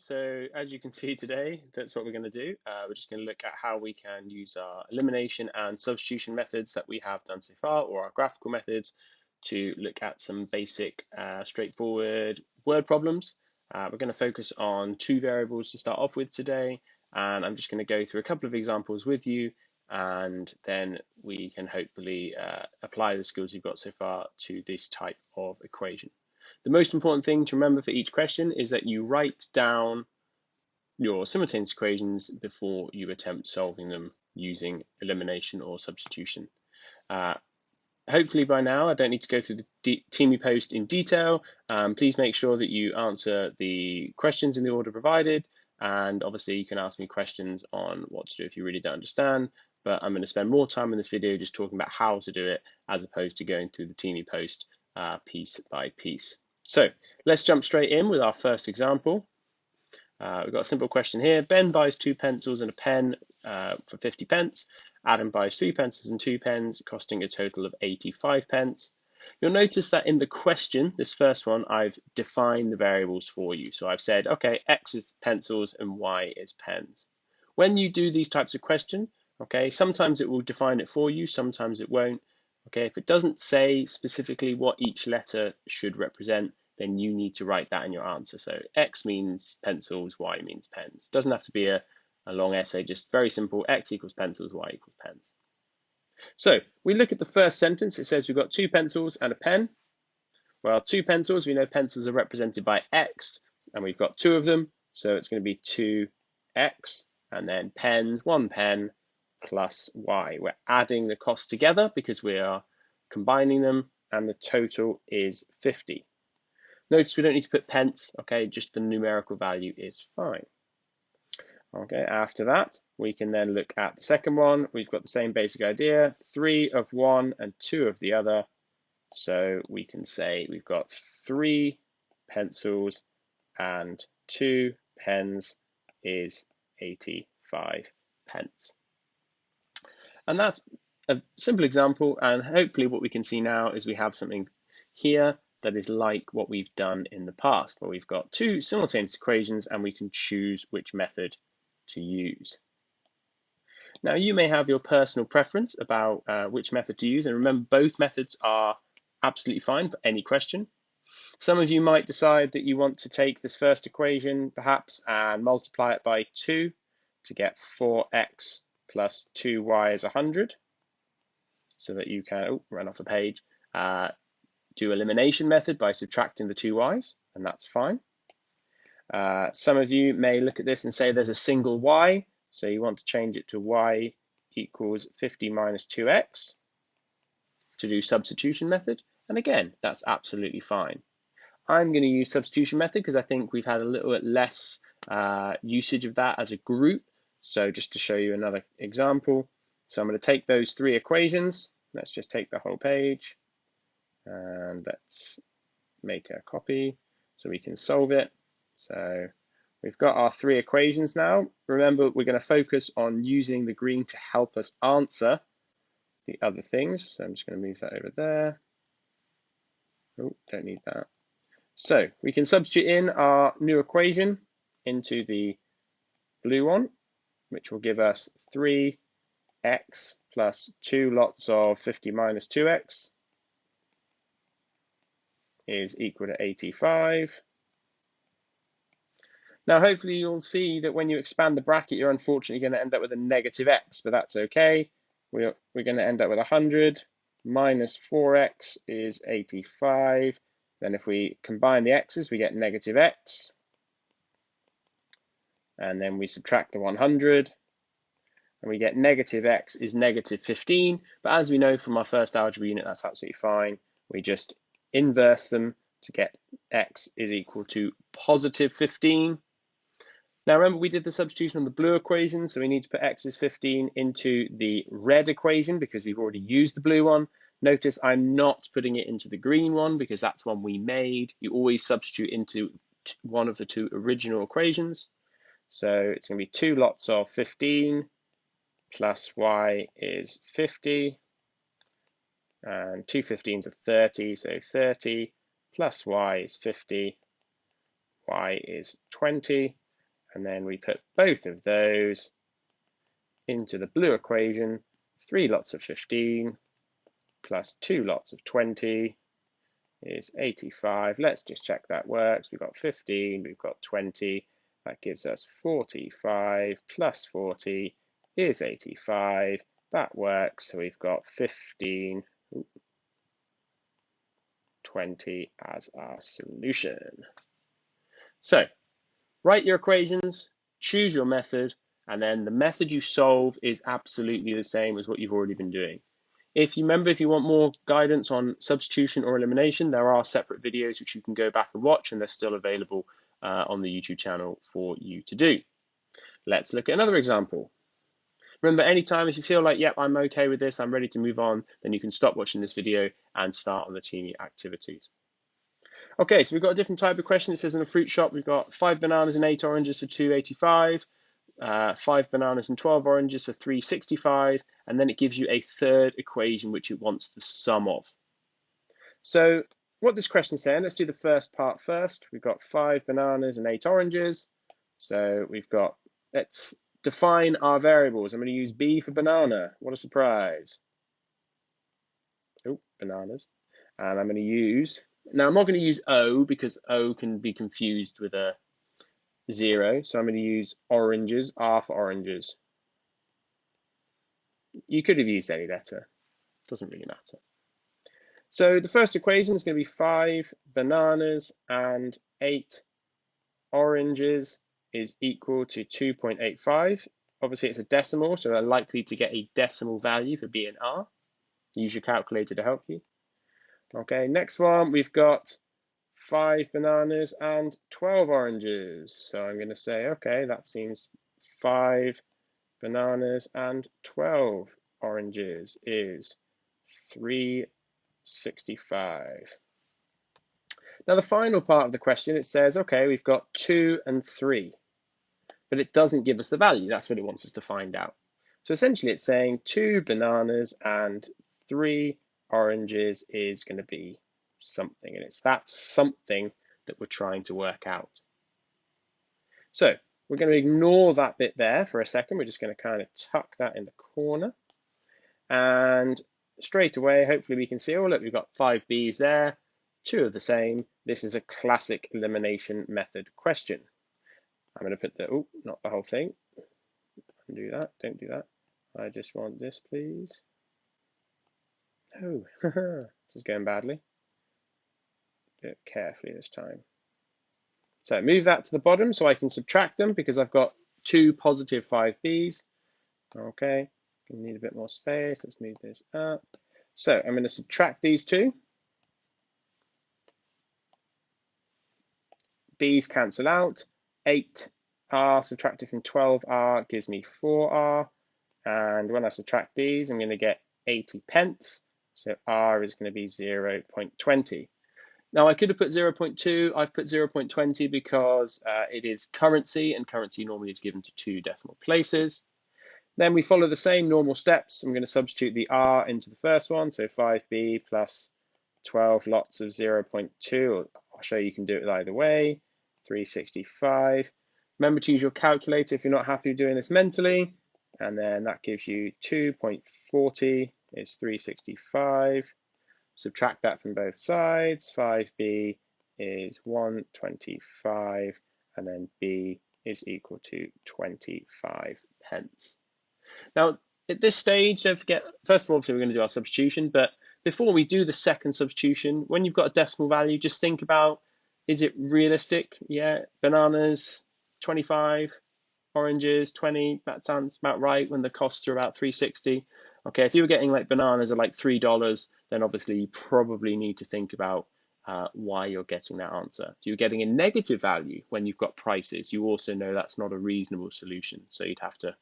So as you can see today, that's what we're going to do. We're just going to look at how we can use our elimination and substitution methods that we have done so far, or our graphical methods, to look at some basic, straightforward word problems. We're going to focus on two variables to start off with today, and I'm just going to go through a couple of examples with you, and then we can hopefully apply the skills you've got so far to this type of equation. The most important thing to remember for each question is that you write down your simultaneous equations before you attempt solving them using elimination or substitution. Hopefully by now I don't need to go through the Teamy post in detail. Please make sure that you answer the questions in the order provided, and obviously you can ask me questions on what to do if you really don't understand, but I'm going to spend more time in this video just talking about how to do it as opposed to going through the Teamy post piece by piece. So let's jump straight in with our first example. We've got a simple question here. Ben buys 2 pencils and a pen for 50 pence. Adam buys 3 pencils and 2 pens, costing a total of 85 pence. You'll notice that in the question, this first one, I've defined the variables for you. So I've said, okay, X is pencils and Y is pens. When you do these types of questions, okay, sometimes it will define it for you, sometimes it won't. Okay, if it doesn't say specifically what each letter should represent, then you need to write that in your answer. So X means pencils, Y means pens. It doesn't have to be a long essay, just very simple. X equals pencils, Y equals pens. So we look at the first sentence. It says we've got 2 pencils and a pen. Well, 2 pencils, we know pencils are represented by X, and we've got 2 of them. So it's going to be 2X, and then pens, 1 pen plus Y. We're adding the costs together because we are combining them, and the total is 50. Notice we don't need to put pence, okay, just the numerical value is fine. Okay, after that, we can then look at the second one. We've got the same basic idea, 3 of one and 2 of the other. So we can say we've got 3 pencils and 2 pens is 85 pence. And that's a simple example, and hopefully what we can see now is we have something here that is like what we've done in the past, where we've got 2 simultaneous equations and we can choose which method to use. Now you may have your personal preference about which method to use, and remember both methods are absolutely fine for any question. Some of you might decide that you want to take this first equation perhaps and multiply it by 2 to get 4x plus 2y is 100, so that you can, run off the page, do elimination method by subtracting the 2 y's, and that's fine. Some of you may look at this and say there's a single y, so you want to change it to y equals 50 minus 2x to do substitution method, and again, that's absolutely fine. I'm going to use substitution method because I think we've had a little bit less usage of that as a group. So just to show you another example, so I'm going to take those 3 equations. Let's just take the whole page and let's make a copy so we can solve it. So we've got our 3 equations now. Remember, we're going to focus on using the green to help us answer the other things. So I'm just going to move that over there. Oh, don't need that. So we can substitute in our new equation into the blue one, which will give us 3x plus 2 lots of 50 minus 2x is equal to 85. Now hopefully you'll see that when you expand the bracket, you're unfortunately going to end up with a negative x, but that's okay. We're going to end up with 100 minus 4x is 85. Then if we combine the x's, we get negative x. And then we subtract the 100. And we get negative x is negative 15. But as we know from our first algebra unit, that's absolutely fine. We just inverse them to get x is equal to positive 15. Now remember, we did the substitution on the blue equation, so we need to put x is 15 into the red equation because we've already used the blue one. Notice I'm not putting it into the green one because that's one we made. You always substitute into one of the 2 original equations. So it's going to be 2 lots of 15 plus y is 50, and 2 15s are 30, so 30 plus y is 50, y is 20. and then we put both of those into the blue equation. 3 lots of 15 plus 2 lots of 20 is 85. Let's just check that works. We've got 15, we've got 20. That gives us 45 plus 40 is 85. That works. So we've got 15, 20 as our solution. So write your equations, choose your method, and then the method you solve is absolutely the same as what you've already been doing. If you want more guidance on substitution or elimination, there are separate videos which you can go back and watch, and they're still available on the YouTube channel for you to do. Let's look at another example. Remember, anytime if you feel like, yep, I'm okay with this, I'm ready to move on, then you can stop watching this video and start on the teeny activities. Okay, so we've got a different type of question. It says in a fruit shop, we've got 5 bananas and 8 oranges for $2.85. 5 bananas and 12 oranges for $3.65, and then it gives you a third equation which it wants the sum of. So what this question is saying, let's do the first part first. We've got 5 bananas and 8 oranges. So let's define our variables. I'm going to use B for banana. What a surprise. Oh, bananas. And I'm going to use, now I'm not going to use O because O can be confused with a 0, so I'm going to use oranges, R for oranges. You could have used any letter, doesn't really matter. So the first equation is going to be 5 bananas and 8 oranges is equal to 2.85. Obviously it's a decimal, so they're likely to get a decimal value for B and R. Use your calculator to help you. Okay, next one, we've got 5 bananas and 12 oranges. So I'm going to say, okay, that seems 5 bananas and 12 oranges is $3.65. Now the final part of the question, it says, okay, we've got 2 and 3, but it doesn't give us the value. That's what it wants us to find out. So essentially it's saying 2 bananas and 3 oranges is going to be something, and it's that something that we're trying to work out. So we're going to ignore that bit there for a second. We're just going to kind of tuck that in the corner, and straight away hopefully we can see, oh look, we've got 5 B's there, 2 of the same. This is a classic elimination method question. I'm going to put the, oh, not the whole thing, undo that, don't do that. I just want this, please. Oh, this is going badly. Do it carefully this time. So move that to the bottom so I can subtract them because I've got 2 positive 5Bs. Okay, need a bit more space. Let's move this up. So I'm going to subtract these 2. B's cancel out. 8R subtracted from 12R gives me 4R. And when I subtract these, I'm going to get 80 pence. So R is going to be 0.20. Now I could have put 0.2, I've put 0.20 because it is currency, and currency normally is given to 2 decimal places. Then we follow the same normal steps. I'm going to substitute the R into the first one, so 5B plus 12 lots of 0.2, I'll show you can do it either way, 365. Remember to use your calculator if you're not happy doing this mentally, and then that gives you 2.40 is 365. Subtract that from both sides. 5B is 125, and then B is equal to 25 pence. Now, at this stage, don't forget, first of all, obviously we're going to do our substitution, but before we do the second substitution, when you've got a decimal value, just think about, is it realistic? Yeah, bananas, 25, oranges, 20, that sounds about right when the costs are about 360. Okay, if you were getting like bananas at like $3, then obviously you probably need to think about why you're getting that answer. If you're getting a negative value when you've got prices, you also know that's not a reasonable solution. So you'd have to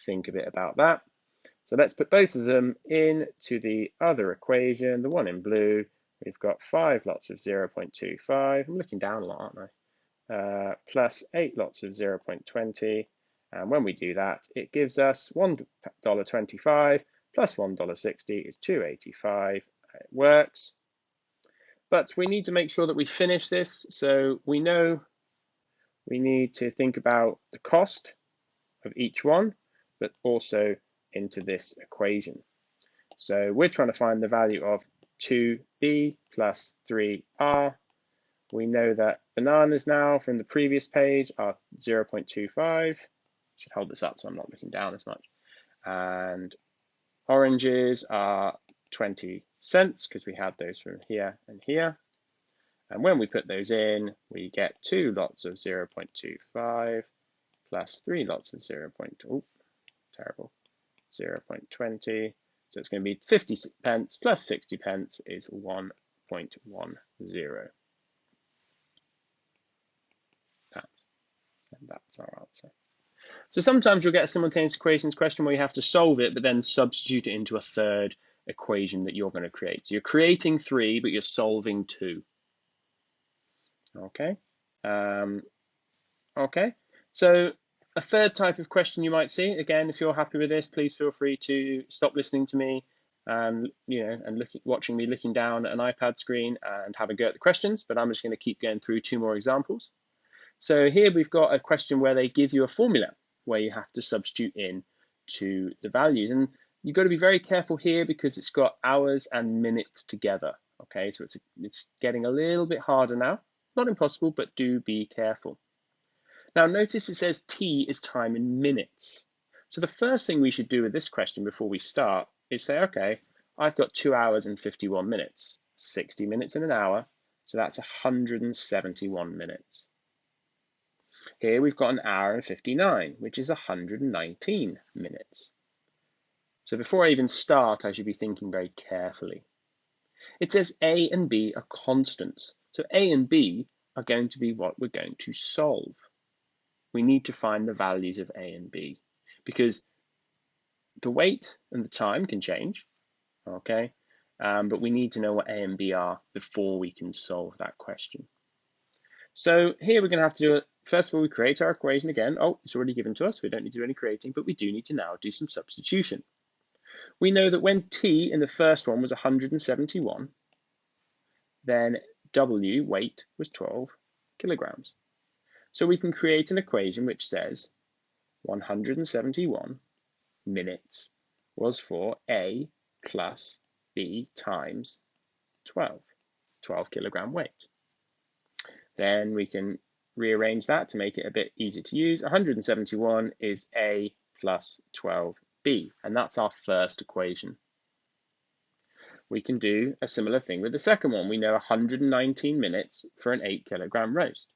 think a bit about that. So let's put both of them into the other equation, the one in blue. We've got 5 lots of 0.25. I'm looking down a lot, aren't I? Plus 8 lots of 0.20. And when we do that, it gives us $1.25 plus $1.60 is $2.85. It works. But we need to make sure that we finish this. So we know we need to think about the cost of each one, but also into this equation. So we're trying to find the value of 2b plus 3r. We know that bananas now from the previous page are 0.25. Should hold this up so I'm not looking down as much. And oranges are 20 cents because we had those from here and here. And when we put those in, we get 2 lots of 0.25 plus 3 lots of 0.20. So it's going to be 50 pence plus 60 pence is 1.10 pounds. And that's our answer. So sometimes you'll get a simultaneous equations question where you have to solve it, but then substitute it into a third equation that you're going to create. So you're creating 3, but you're solving 2. Okay. Okay. So a third type of question you might see, again, if you're happy with this, please feel free to stop listening to me and watching me looking down at an iPad screen and have a go at the questions, but I'm just going to keep going through 2 more examples. So here we've got a question where they give you a formula where you have to substitute in to the values. And you've got to be very careful here because it's got hours and minutes together. Okay, so it's getting a little bit harder now. Not impossible, but do be careful. Now notice it says T is time in minutes. So the first thing we should do with this question before we start is say, okay, I've got 2 hours and 51 minutes, 60 minutes in an hour, so that's 171 minutes. Here we've got an hour and 59, which is 119 minutes. So before I even start, I should be thinking very carefully. It says A and B are constants. So A and B are going to be what we're going to solve. We need to find the values of A and B because the weight and the time can change, okay? But we need to know what A and B are before we can solve that question. So here we're going to have to do it. First of all, we create our equation again. Oh, it's already given to us. We don't need to do any creating, but we do need to now do some substitution. We know that when T in the first one was 171, then W, weight, was 12 kilograms. So we can create an equation which says 171 minutes was for A plus B times 12 kilogram weight. Then we can rearrange that to make it a bit easier to use. 171 is A plus 12B, and that's our first equation. We can do a similar thing with the second one. We know 119 minutes for an 8 kilogram roast.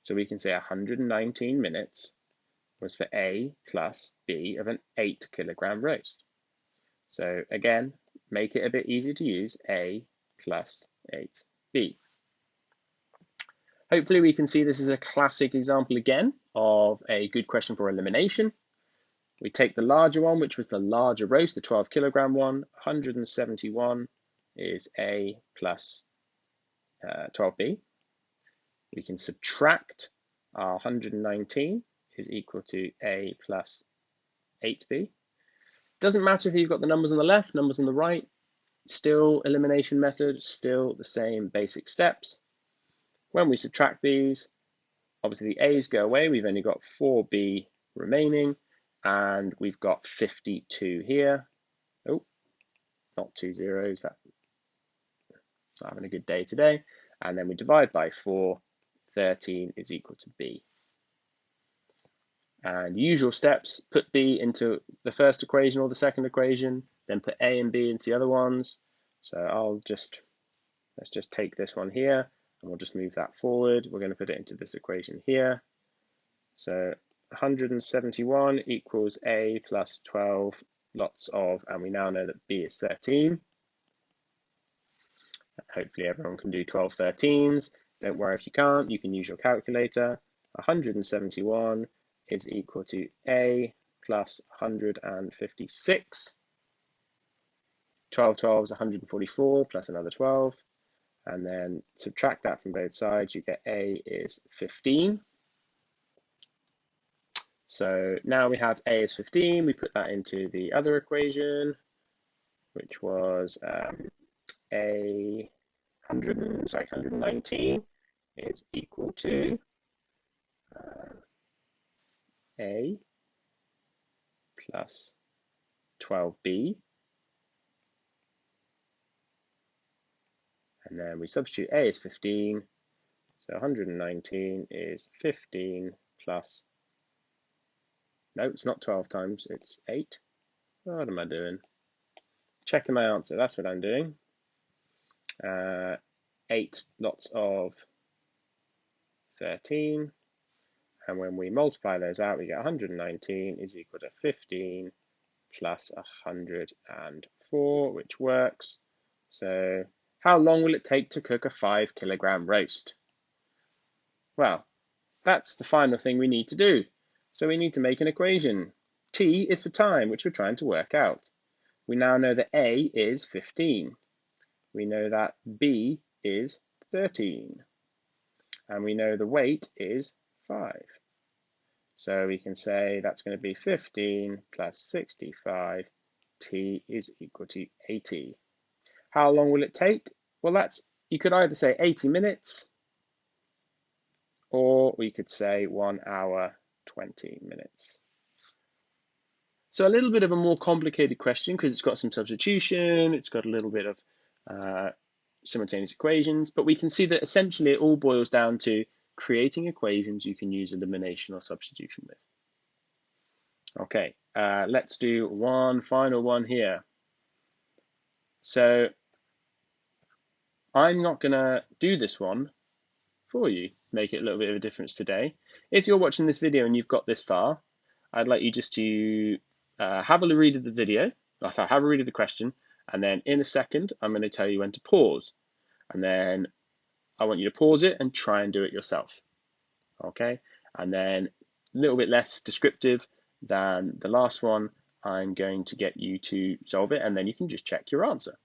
So we can say 119 minutes was for A plus B of an 8 kilogram roast. So again, make it a bit easier to use, A plus 8B. Hopefully we can see this is a classic example again of a good question for elimination. We take the larger one, which was the larger roast, the 12 kilogram one. 171 is A plus 12B. We can subtract our 119 is equal to A plus 8B. Doesn't matter if you've got the numbers on the left, numbers on the right, still elimination method, still the same basic steps. When we subtract these, obviously the A's go away, we've only got 4B remaining, and we've got 52 here. Oh, not 2 zeros, that's not having a good day today. And then we divide by 4, 13 is equal to B. And usual steps, put B into the first equation or the second equation, then put A and B into the other ones. So let's just take this one here, and we'll just move that forward. We're going to put it into this equation here. So 171 equals A plus 12 lots of, and we now know that B is 13. Hopefully everyone can do 12 13s. Don't worry if you can't, you can use your calculator. 171 is equal to A plus 156. 12 12 is 144 plus another 12. And then subtract that from both sides, you get A is 15. So now we have A is 15, we put that into the other equation, which was A 119 is equal to A plus 12B, and then we substitute A is 15, so 119 is 15 plus, no, it's not 12 times, it's 8. What am I doing? Checking my answer, that's what I'm doing. 8 lots of 13, and when we multiply those out, we get 119 is equal to 15 plus 104, which works. So how long will it take to cook a 5 kilogram roast? Well, that's the final thing we need to do. So we need to make an equation. T is for time, which we're trying to work out. We now know that A is 15. We know that B is 13. And we know the weight is 5. So we can say that's going to be 15 plus 65. T is equal to 80. How long will it take? Well, you could either say 80 minutes, or we could say 1 hour, 20 minutes. So a little bit of a more complicated question because it's got some substitution, it's got a little bit of simultaneous equations, but we can see that essentially it all boils down to creating equations you can use elimination or substitution with. Okay, let's do one final one here. So I'm not going to do this one for you, make it a little bit of a difference today. If you're watching this video and you've got this far, I'd like you just to have a read of the video, have a read of the question, and then in a second, I'm going to tell you when to pause. And then I want you to pause it and try and do it yourself. Okay? And then a little bit less descriptive than the last one, I'm going to get you to solve it, and then you can just check your answer.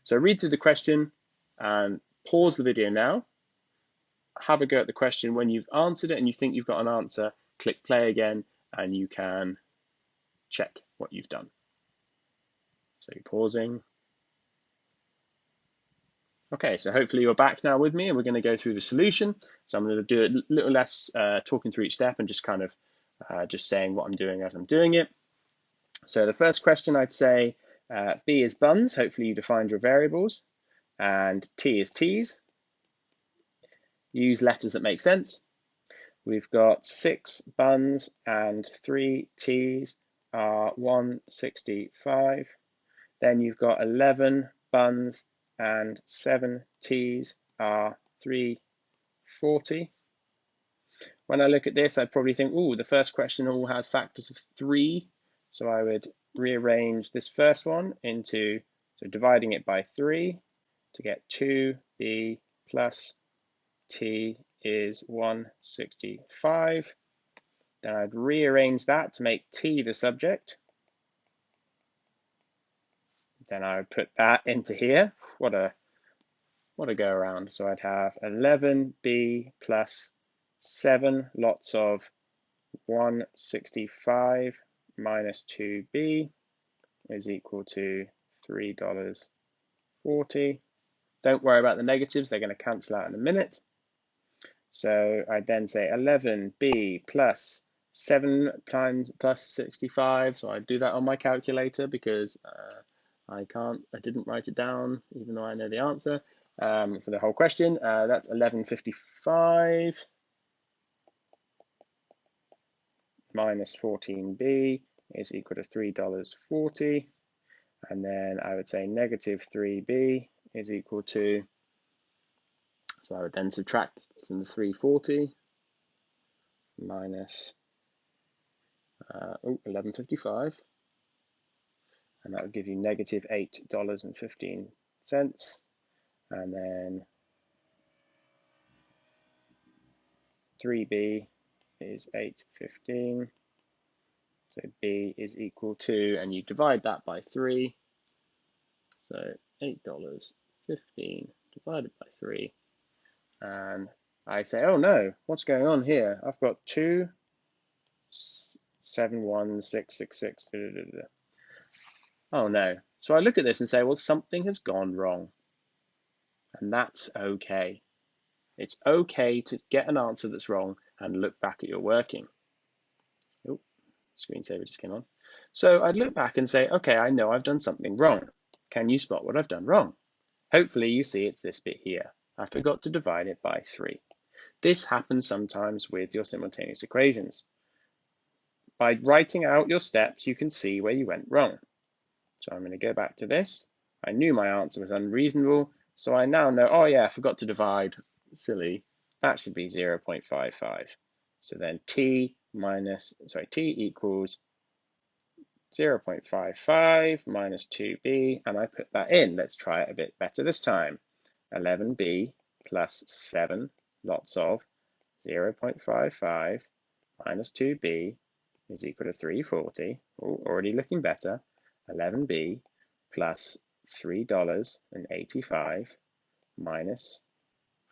So read through the question and pause the video now. Have a go at the question. When you've answered it and you think you've got an answer, click play again and you can check what you've done. So you're pausing. Okay, so hopefully you're back now with me and we're going to go through the solution. So I'm going to do it a little less talking through each step and just kind of just saying what I'm doing as I'm doing it. So the first question, I'd say B is buns. Hopefully you defined your variables. And T is T's. Use letters that make sense. We've got 6 buns and 3 T's are 165. Then you've got 11 buns and 7 T's are 340. When I look at this, I'd probably think, the first question all has factors of 3. So I would rearrange this first one into, so dividing it by 3 to get 2B plus T is 165. Then I'd rearrange that to make T the subject. Then I would put that into here. What a go around. So I'd have 11B plus 7 lots of 165 minus 2B is equal to $3.40. Don't worry about the negatives, they're going to cancel out in a minute. So I'd then say 11B plus 7 times plus 65. So I'd do that on my calculator because I didn't write it down, even though I know the answer for the whole question. That's 1155 minus 14B is equal to $3.40. And then I would say negative 3B is equal to, so I would then subtract from the 340 minus 1155. And that would give you negative $8.15. And then 3B is 8.15. So B is equal to, and you divide that by 3. So $8.15 divided by 3. And I say, oh no, what's going on here? I've got 2, 7, 1, 6, 6, 6. Oh no. So I look at this and say, well, something has gone wrong. And that's okay. It's okay to get an answer that's wrong and look back at your working. Oh, screensaver just came on. So I'd look back and say, okay, I know I've done something wrong. Can you spot what I've done wrong? Hopefully you see it's this bit here. I forgot to divide it by 3. This happens sometimes with your simultaneous equations. By writing out your steps, you can see where you went wrong. So I'm going to go back to this. I knew my answer was unreasonable, so I now know, oh yeah, I forgot to divide. Silly. That should be 0.55. So then t equals 0.55 minus 2b, and I put that in. Let's try it a bit better this time. 11b plus 7 lots of 0.55 minus 2b is equal to 340. Oh, already looking better. 11b plus $3.85 minus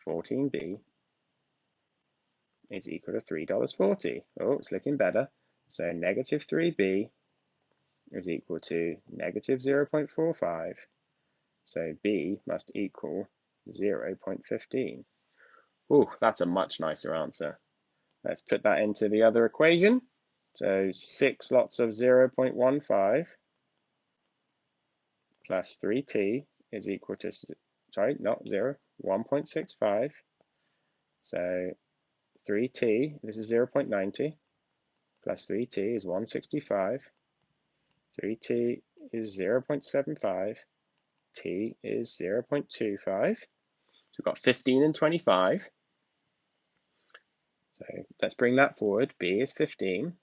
14b is equal to $3.40. Oh, it's looking better. So negative 3b is equal to negative 0.45. So b must equal 0.15. Oh, that's a much nicer answer. Let's put that into the other equation. So 6 lots of 0.15 plus 3t is equal to, sorry, not 0, 1.65. So 3t, this is 0.90, plus 3t is 165. 3t is 0.75. T is 0.25. So we've got 15 and 25. So let's bring that forward. B is 15.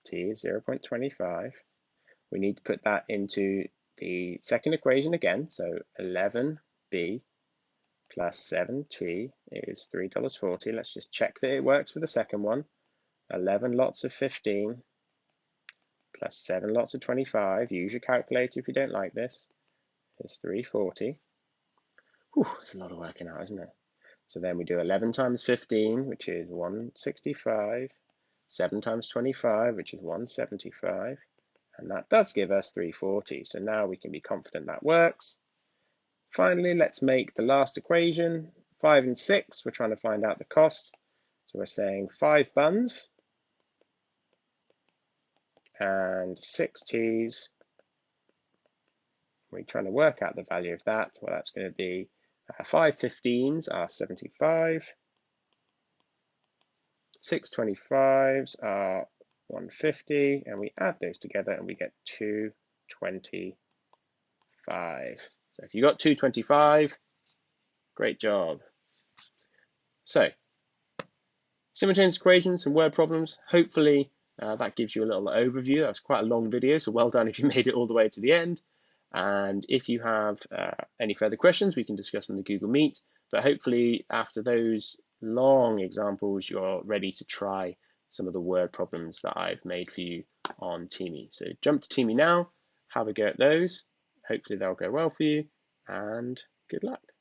T is 0.25. We need to put that into the second equation again. So 11b plus 7t is $3.40. Let's just check that it works for the second one. 11 lots of 15 plus 7 lots of 25. Use your calculator if you don't like this. It's 340. Whew, it's a lot of working out, isn't it? So then we do 11 times 15, which is 165. 7 times 25, which is 175. And that does give us 340. So now we can be confident that works. Finally, let's make the last equation. 5 and 6, we're trying to find out the cost. So we're saying 5 buns and 6 teas. We're trying to work out the value of that. Well, that's going to be 5 15s are 75. 6 25s are 150, and we add those together and we get 225. So if you got 225, great job. So simultaneous equations and word problems, hopefully that gives you a little overview. That's quite a long video, so well done if you made it all the way to the end. And if you have any further questions, we can discuss them in the Google Meet. But hopefully after those long examples, you're ready to try some of the word problems that I've made for you on Teamy. So jump to Teamy now, have a go at those. Hopefully they'll go well for you, and good luck.